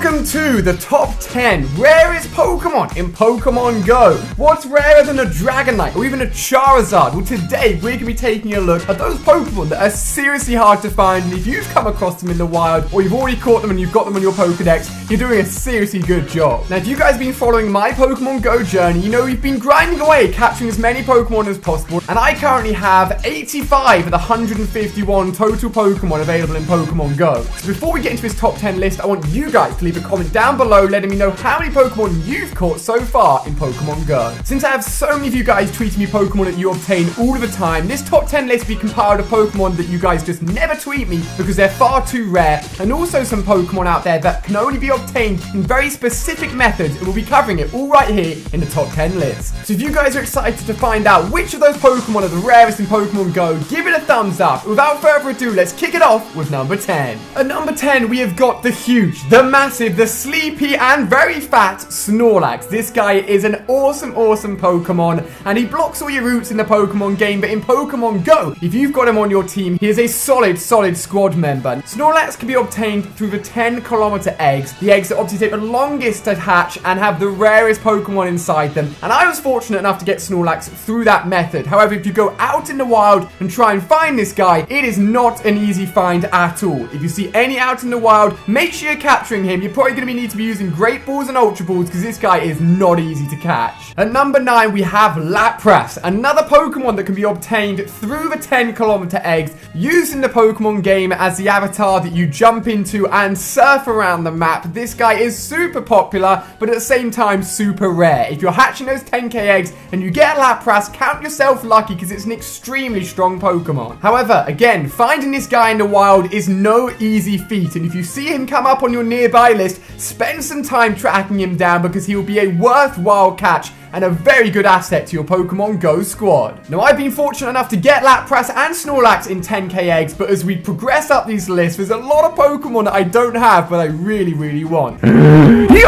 Welcome to the top 10 rarest Pokemon in Pokemon Go. What's rarer than a Dragonite or even a Charizard? Well, today we're going to be taking a look at those Pokemon that are seriously hard to find. And if you've come across them in the wild or you've already caught them and you've got them on your Pokedex, you're doing a seriously good job. Now, if you guys have been following my Pokemon Go journey, you know we've been grinding away, capturing as many Pokemon as possible. And I currently have 85 of the 151 total Pokemon available in Pokemon Go. So before we get into this top 10 list, I want you guys to leave a comment down below letting me know how many Pokemon you've caught so far in Pokemon Go. Since I have so many of you guys tweeting me Pokemon that you obtain all of the time, this top 10 list will be compiled of Pokemon that you guys just never tweet me because they're far too rare, and also some Pokemon out there that can only be obtained in very specific methods, and we'll be covering it all right here in the top 10 list. So if you guys are excited to find out which of those Pokemon are the rarest in Pokemon Go, give it a thumbs up. Without further ado, let's kick it off with number 10. At number 10, we have got the huge, the massive, the sleepy, and very fat Snorlax. This guy is an awesome Pokemon, and he blocks all your routes in the Pokemon game, but in Pokemon Go, if you've got him on your team, he is a solid squad member. Snorlax can be obtained through the 10-kilometer eggs, the eggs that obviously take the longest to hatch and have the rarest Pokemon inside them, and I was fortunate enough to get Snorlax through that method. However, if you go out in the wild and try and find this guy, it is not an easy find at all. If you see any out in the wild, make sure you're capturing him. You're probably going to need to be using Great Balls and Ultra Balls because this guy is not easy to catch. At number 9, we have Lapras, another Pokemon that can be obtained through the 10-kilometer eggs, used in the Pokemon game as the avatar that you jump into and surf around the map. This guy is super popular, but at the same time super rare. If you're hatching those 10k eggs and you get Lapras, count yourself lucky because it's an extremely strong Pokemon. However, again, finding this guy in the wild is no easy feat, and if you see him come up on your nearby list, spend some time tracking him down because he will be a worthwhile catch and a very good asset to your Pokemon Go squad. Now, I've been fortunate enough to get Lapras and Snorlax in 10k eggs, but as we progress up these lists, there's a lot of Pokemon that I don't have, but I really want. Yo!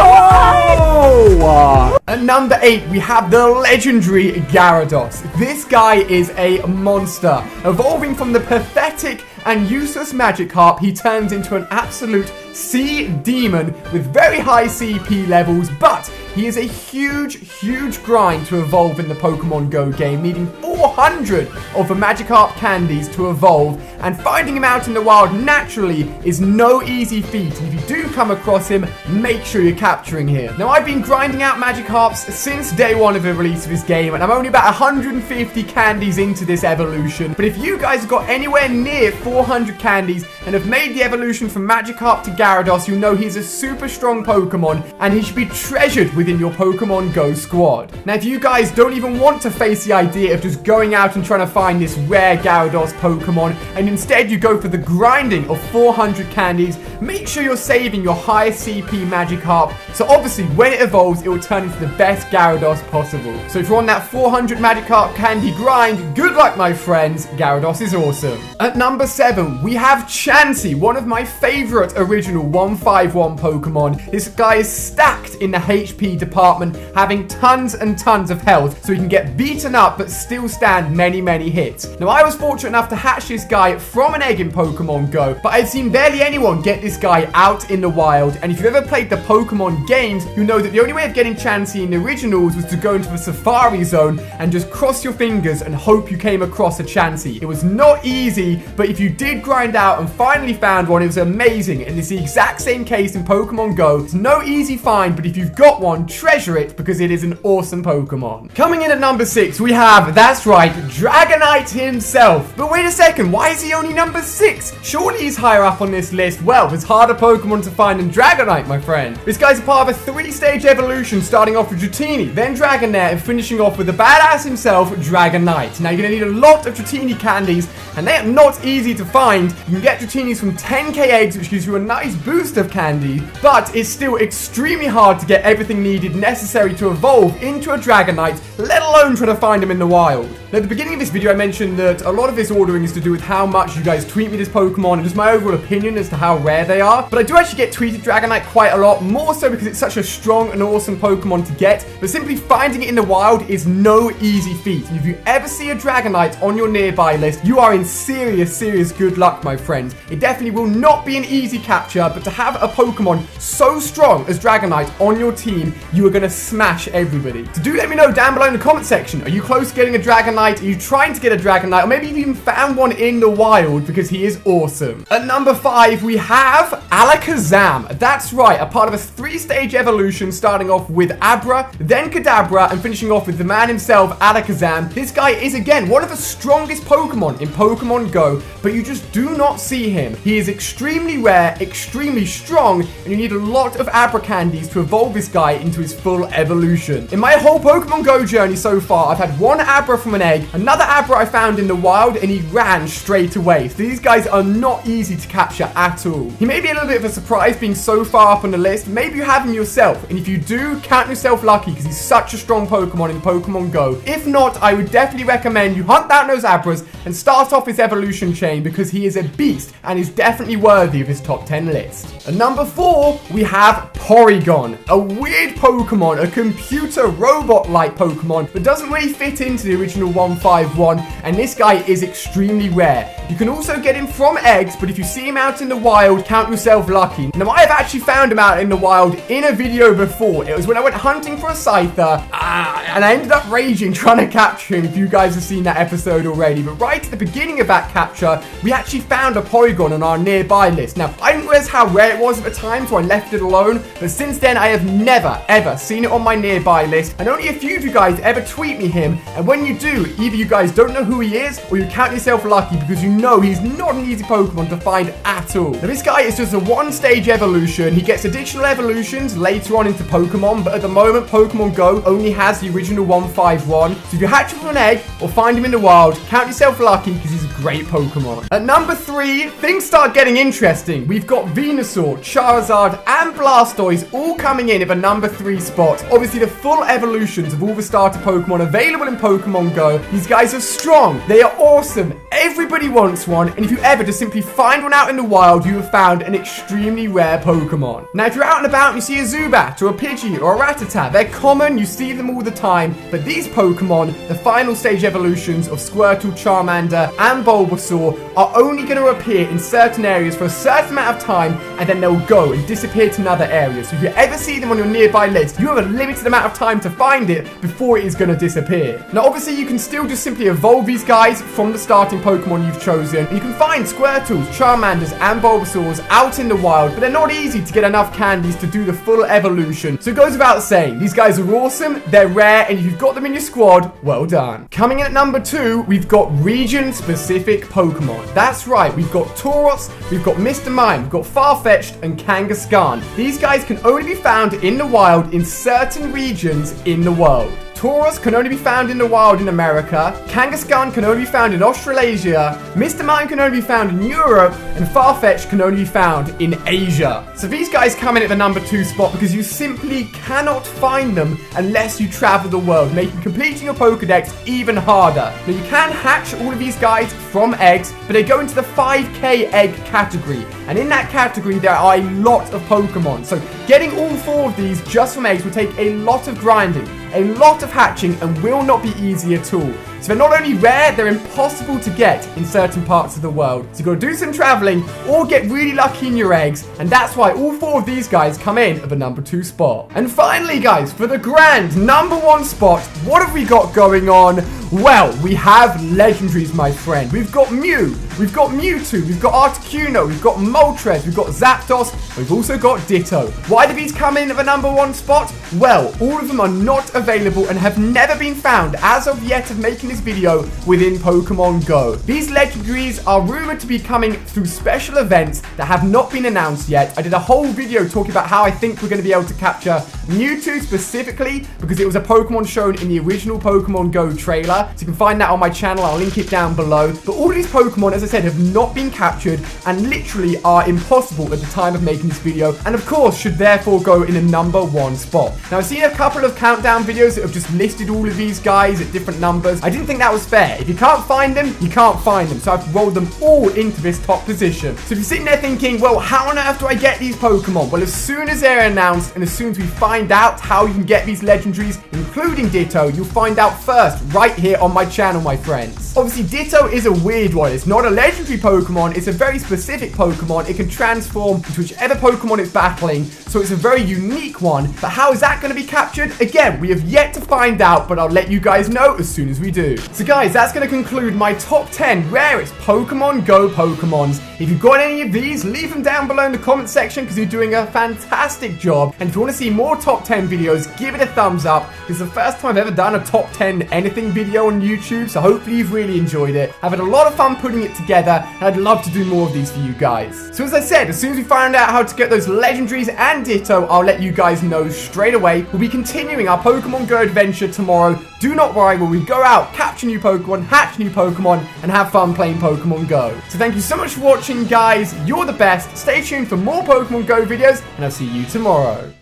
At number 8, we have the legendary Gyarados. This guy is a monster. Evolving from the pathetic and useless Magikarp, he turns into an absolute sea demon with very high CP levels, but he is a huge grind to evolve in the Pokemon Go game, needing 400 of the Magikarp candies to evolve, and finding him out in the wild naturally is no easy feat, and if you do come across him, make sure you're capturing him. Now, I've been grinding out Magikarps since day one of the release of this game, and I'm only about 150 candies into this evolution, but if you guys have got anywhere near 400 candies and have made the evolution from Magikarp to Gyarados, you'll know he's a super strong Pokemon, and he should be treasured within your Pokemon Go squad. Now, if you guys don't even want to face the idea of just going out and trying to find this rare Gyarados Pokemon, and instead you go for the grinding of 400 candies, make sure you're saving your highest CP Magikarp, so obviously when it evolves, it will turn into the best Gyarados possible. So if you're on that 400 Magikarp candy grind, good luck, my friends. Gyarados is awesome. At number 7, we have Chansey, one of my favorite original 151 Pokemon. This guy is stacked in the HP department, having tons and tons of health, so he can get beaten up but still stand many hits. Now, I was fortunate enough to hatch this guy from an egg in Pokemon Go, but I've seen barely anyone get this guy out in the wild, and if you've ever played the Pokemon games, you know that the only way of getting Chansey in the originals was to go into the Safari Zone and just cross your fingers and hope you came across a Chansey. It was not easy, but if you did grind out and finally found one, it was amazing, and it's the exact same case in Pokemon Go. It's no easy find, but if you've got one, treasure it because it is an awesome Pokemon. Coming in at number 6, we have, that's right, Dragonite himself. But wait a second, why is he only number 6? Surely he's higher up on this list. Well, there's harder Pokemon to find than Dragonite, my friend. This guy's a part of a 3-stage evolution, starting off with Dratini, then Dragonair, and finishing off with the badass himself, Dragonite. Now, you're going to need a lot of Dratini candies, and they are not easy to find. You can get Dratinis from 10k eggs, which gives you a nice boost of candy, but it's still extremely hard to get everything needed necessary to evolve into a Dragonite, let alone try to find them in the wild. Now, at the beginning of this video, I mentioned that a lot of this ordering is to do with how much you guys tweet me this Pokemon and just my overall opinion as to how rare they are. But I do actually get tweeted Dragonite quite a lot, more so because it's such a strong and awesome Pokemon to get. But simply finding it in the wild is no easy feat. And if you ever see a Dragonite on your nearby list, you are in serious good luck, my friends. It definitely will not be an easy capture, but to have a Pokemon so strong as Dragonite on your team, you are going to smash everybody. So do let me know down below in the comment section. Are you close to getting a Dragonite? Are you trying to get a Dragonite? Or maybe you've even found one in the wild because he is awesome. At number 5, we have Alakazam. That's right, a part of a 3-stage evolution starting off with Abra, then Kadabra, and finishing off with the man himself, Alakazam. This guy is, again, one of the strongest Pokemon in Pokemon Go, but you just do not see him. He is extremely rare, extremely strong, and you need a lot of Abra candies to evolve this guy into his full evolution. In my whole Pokemon Go journey so far, I've had one Abra from an egg, another Abra I found in the wild, and he ran straight away. So these guys are not easy to capture at all. He may be a little bit of a surprise being so far up on the list. Maybe you have him yourself, and if you do, count yourself lucky because he's such a strong Pokemon in Pokemon Go. If not, I would definitely recommend you hunt down those Abras and start off his evolution chain because he is a beast and is definitely worthy of his top 10 list. At number 4, we have Porygon, a weird Pokemon, a computer robot-like Pokemon, but doesn't really fit into the original 151, and this guy is extremely rare. You can also get him from eggs, but if you see him out in the wild, count yourself lucky. Now, I have actually found him out in the wild in a video before. It was when I went hunting for a Scyther, and I ended up raging trying to capture him, if you guys have seen that episode already. But right at the beginning of that capture, we actually found a Porygon on our nearby list. Now, I didn't realize how rare it was at the time, so I left it alone. But since then, I have never, ever seen it on my nearby list. And only a few of you guys ever tweet me him. And when you do, either you guys don't know who he is, or you count yourself lucky because you know he's not an easy Pokemon to find at all. Now, this guy is just a 1-stage evolution. He gets additional evolutions later on into Pokemon, but at the moment, Pokemon Go only has the original 151. So if you hatch him from an egg or find him in the wild, count yourself lucky because he's a great Pokemon. At number 3, things start getting interesting. We've got Venusaur, Charizard, and Blastoise all coming in at a number 3 spot. Obviously, the full evolutions of all the starter Pokemon available in Pokemon Go. These guys are strong. They are awesome. Everybody wants one, and if you ever just simply find one out in the wild, you have found an extremely rare Pokemon. Now, if you're out and about and you see a Zubat or a Pidgey or a Rattata, they're common, you see them all the time, but these Pokemon, the final stage evolutions of Squirtle, Charmander, and Bulbasaur, are only going to appear in certain areas for a certain amount of time, and then they'll go and disappear to another area. So if you ever see them on your nearby list, you have a limited amount of time to find it before it is going to disappear. Now, obviously, you can still just simply evolve these guys from the starting Pokemon you've chosen, and you can find Squirtles, Charmanders, and Bulbasaurs out in the wild, but they're not easy to get enough candies to do the full evolution. So it goes without saying, these guys are awesome, they're rare, and if you've got them in your squad, well done. Coming in at number 2, we've got region-specific Pokemon. That's right, we've got Tauros, we've got Mr. Mime, we've got Farfetch'd, and Kangaskhan. These guys can only be found in the wild in certain regions in the world. Tauros can only be found in the wild in America, Kangaskhan can only be found in Australasia, Mr. Mime can only be found in Europe, and Farfetch'd can only be found in Asia. So these guys come in at the number 2 spot because you simply cannot find them unless you travel the world, making completing your Pokedex even harder. Now, you can hatch all of these guys from eggs, but they go into the 5k egg category, and in that category there are a lot of Pokemon. So getting all 4 of these just from eggs will take a lot of grinding, a lot of hatching, and will not be easy at all. So they're not only rare, they're impossible to get in certain parts of the world. So you've got to do some traveling or get really lucky in your eggs, and that's why all 4 of these guys come in at the number 2 spot. And finally, guys, for the grand number 1 spot, what have we got going on? Well, we have legendaries, my friend. We've got Mew, we've got Mewtwo, we've got Articuno, we've got Moltres, we've got Zapdos, we've also got Ditto. Why do these come in at the number 1 spot? Well, all of them are not available and have never been found as of yet of making this video within Pokemon Go. These legendaries are rumored to be coming through special events that have not been announced yet. I did a whole video talking about how I think we're going to be able to capture Mewtwo specifically because it was a Pokemon shown in the original Pokemon Go trailer. Ditto. So you can find that on my channel. I'll link it down below. But all of these Pokemon, as I said, have not been captured and literally are impossible at the time of making this video, and of course should therefore go in a number 1 spot. Now, I've seen a couple of countdown videos that have just listed all of these guys at different numbers. I didn't think that was fair. If you can't find them, you can't find them. So I've rolled them all into this top position. So if you're sitting there thinking, well, how on earth do I get these Pokemon? Well, as soon as they're announced and as soon as we find out how you can get these legendaries, including Ditto, you'll find out first right here on my channel, my friends. Obviously, Ditto is a weird one. It's not a legendary Pokemon. It's a very specific Pokemon. It can transform into whichever Pokemon it's battling, so it's a very unique one. But how is that going to be captured? Again, we have yet to find out, but I'll let you guys know as soon as we do. So guys, that's going to conclude my top 10 rarest Pokemon Go Pokemons. If you've got any of these, leave them down below in the comment section because you're doing a fantastic job. And if you want to see more top 10 videos, give it a thumbs up. It's the first time I've ever done a top 10 anything video on YouTube, so hopefully you've really enjoyed it. I've had a lot of fun putting it together, and I'd love to do more of these for you guys. So as I said, as soon as we find out how to get those legendaries and Ditto, I'll let you guys know straight away. We'll be continuing our Pokemon Go adventure tomorrow. Do not worry, where we go out, capture new Pokemon, hatch new Pokemon, and have fun playing Pokemon Go. So thank you so much for watching, guys. You're the best. Stay tuned for more Pokemon Go videos, and I'll see you tomorrow.